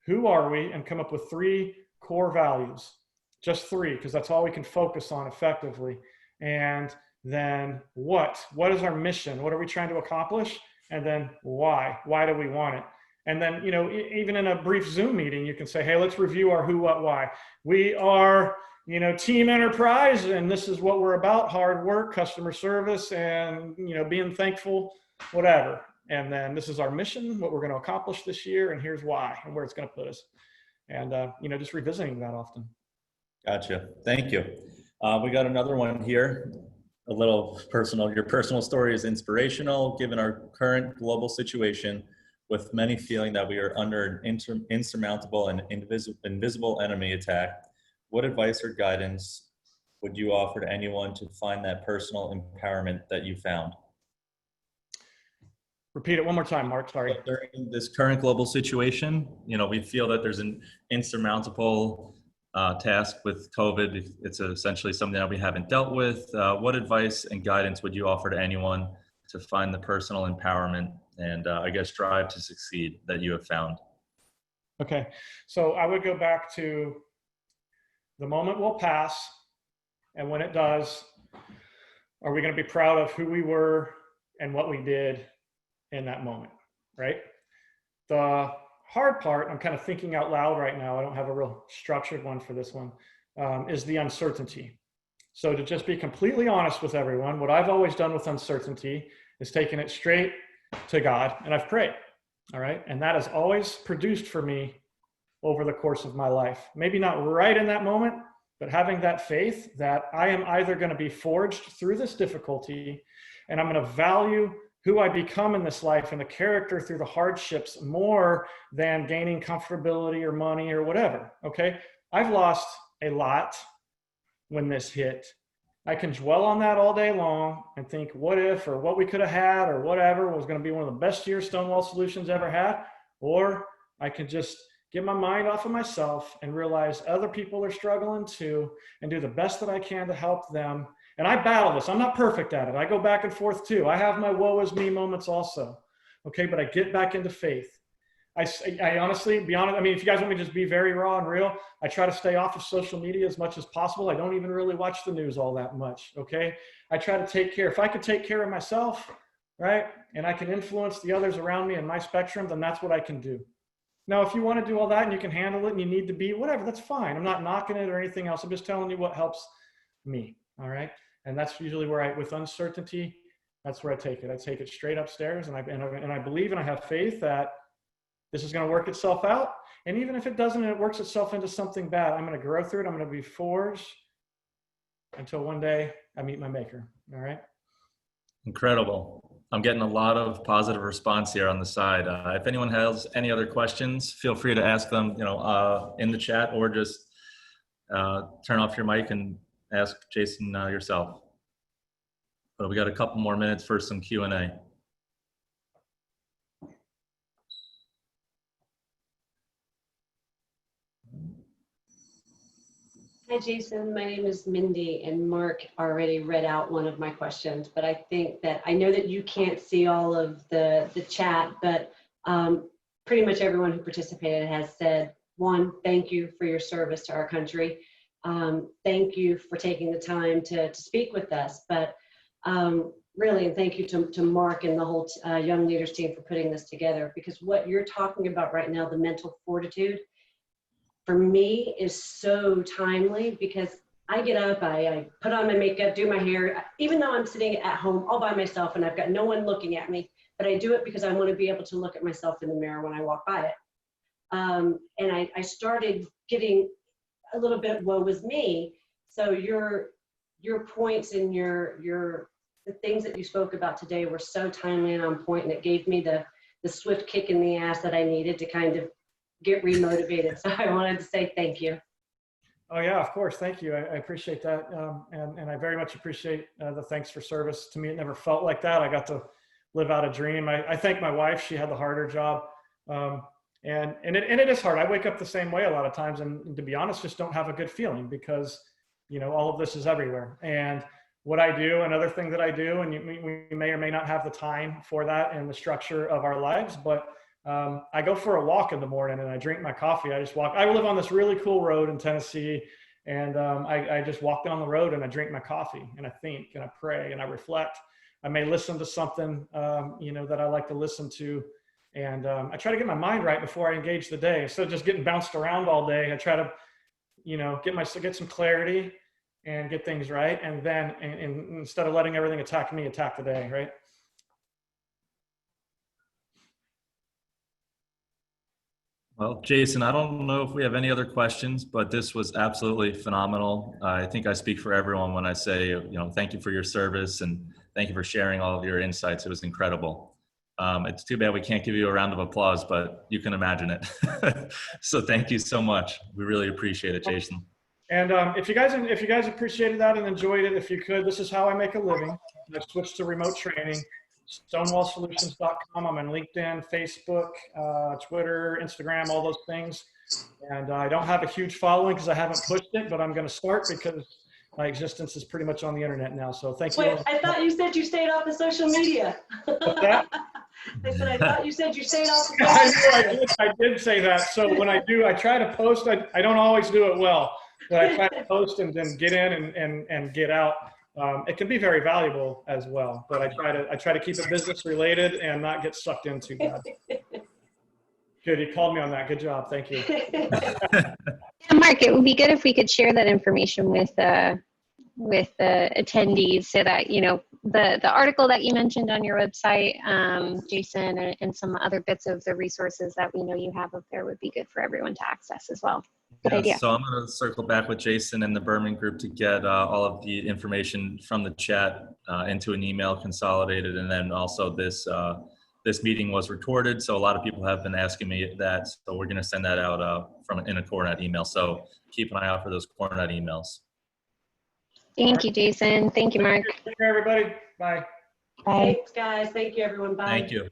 Who are we? And come up with 3 core values. Just 3, because that's all we can focus on effectively. And then what is our mission? What are we trying to accomplish? And then why do we want it? And then, you know, even in a brief Zoom meeting, you can say, hey, let's review our who, what, why. We are, you know, team enterprise, and this is what we're about: hard work, customer service, and, you know, being thankful, whatever. And then this is our mission, what we're going to accomplish this year, and here's why and where it's going to put us. And, you know, just revisiting that often. Gotcha. Thank you. We got another one here, a little personal. Your personal story is inspirational given our current global situation, with many feeling that we are under an insurmountable and invisible enemy attack. What advice or guidance would you offer to anyone to find that personal empowerment that you found? Repeat it one more time, Mark. Sorry. During this current global situation, you know, we feel that there's an insurmountable task with COVID. It's essentially something that we haven't dealt with. What advice and guidance would you offer to anyone to find the personal empowerment and I guess drive to succeed that you have found? Okay, so I would go back to the moment will pass, and when it does, are we going to be proud of who we were and what we did in that moment, right? The hard part, I'm kind of thinking out loud right now, I don't have a real structured one for this one, is the uncertainty. So to just be completely honest with everyone, what I've always done with uncertainty is taken it straight to God, and I've prayed, all right? And that has always produced for me over the course of my life. Maybe not right in that moment, but having that faith that I am either going to be forged through this difficulty, and I'm going to value who I become in this life and the character through the hardships more than gaining comfortability or money or whatever, okay? I've lost a lot when this hit. I can dwell on that all day long and think what if, or what we could have had, or whatever was going to be one of the best years Stonewall Solutions ever had. Or I can just get my mind off of myself and realize other people are struggling too, and do the best that I can to help them. And I battle this. I'm not perfect at it. I go back and forth too. I have my woe is me moments also. Okay, but I get back into faith. I honestly, be honest, I mean, if you guys want me to just be very raw and real, I try to stay off of social media as much as possible. I don't even really watch the news all that much, okay? I try to take care. If I could take care of myself, right, and I can influence the others around me in my spectrum, then that's what I can do. Now, if you want to do all that and you can handle it and you need to be, whatever, that's fine. I'm not knocking it or anything else. I'm just telling you what helps me, all right? And that's usually where with uncertainty, that's where I take it. I take it straight upstairs, and I believe and I have faith that this is going to work itself out. And even if it doesn't and it works itself into something bad, I'm going to grow through it. I'm going to be forged until one day I meet my maker. All right. Incredible. I'm getting a lot of positive response here on the side. If anyone has any other questions, feel free to ask them, you know, in the chat, or just turn off your mic and ask Jason yourself. But we got a couple more minutes for some Q&A. Hi, Jason. My name is Mindy, and Mark already read out one of my questions, but I think that I know that you can't see all of the chat, but pretty much everyone who participated has said, one, thank you for your service to our country. Thank you for taking the time to speak with us, but really, and thank you to Mark and the whole Young Leaders team for putting this together, because what you're talking about right now, the mental fortitude, for me is so timely, because I get up, I put on my makeup, do my hair, even though I'm sitting at home all by myself and I've got no one looking at me, but I do it because I want to be able to look at myself in the mirror when I walk by it. And I started getting a little bit woe was me. So your points and the things that you spoke about today were so timely and on point, and it gave me the swift kick in the ass that I needed to kind of get remotivated. So I wanted to say thank you. Oh yeah, of course. Thank you. I appreciate that. And I very much appreciate the thanks for service. To me, it never felt like that. I got to live out a dream. I thank my wife. She had the harder job. And it is hard. I wake up the same way a lot of times. And to be honest, just don't have a good feeling because, you know, all of this is everywhere. And what I do, another thing that I do, and we may or may not have the time for that in the structure of our lives, but I go for a walk in the morning and I drink my coffee. I just walk. I live on this really cool road in Tennessee, and I just walk down the road and I drink my coffee and I think and I pray and I reflect. I may listen to something, you know, that I like to listen to, and I try to get my mind right before I engage the day. Instead of just getting bounced around all day, I try to, you know, get some clarity and get things right, and then and instead of letting everything attack me, attack the day, right? Well, Jason, I don't know if we have any other questions, but this was absolutely phenomenal. I think I speak for everyone when I say, you know, thank you for your service and thank you for sharing all of your insights. It was incredible. It's too bad we can't give you a round of applause, but you can imagine it. So thank you so much. We really appreciate it, Jason. And if you guys appreciated that and enjoyed it, if you could, this is how I make a living. I've switched to remote training. StonewallSolutions.com. I'm on LinkedIn, Facebook, Twitter, Instagram, all those things. And I don't have a huge following because I haven't pushed it, but I'm going to start because my existence is pretty much on the internet now. So thank you. Wait, I thought you said you stayed off the social media. What's that? I said, I thought you said you stayed off the social media. I did say that. So when I do, I try to post. I don't always do it well, but I try to post and then get in and get out. It can be very valuable as well, but I try to keep it business related and not get sucked into that. Good, you called me on that. Good job. Thank you. Yeah, Mark, it would be good if we could share that information with the attendees so that, you know, the article that you mentioned on your website, Jason, and some other bits of the resources that we know you have up there would be good for everyone to access as well. Good idea. So I'm going to circle back with Jason and the Berman group to get all of the information from the chat into an email consolidated. And then also this meeting was recorded. So a lot of people have been asking me that. So we're going to send that out in a CoreNet email. So keep an eye out for those CoreNet emails. Thank you, Jason. Thank you, Mark. Take care, everybody. Bye. Bye. Thanks, guys. Thank you, everyone. Bye. Thank you.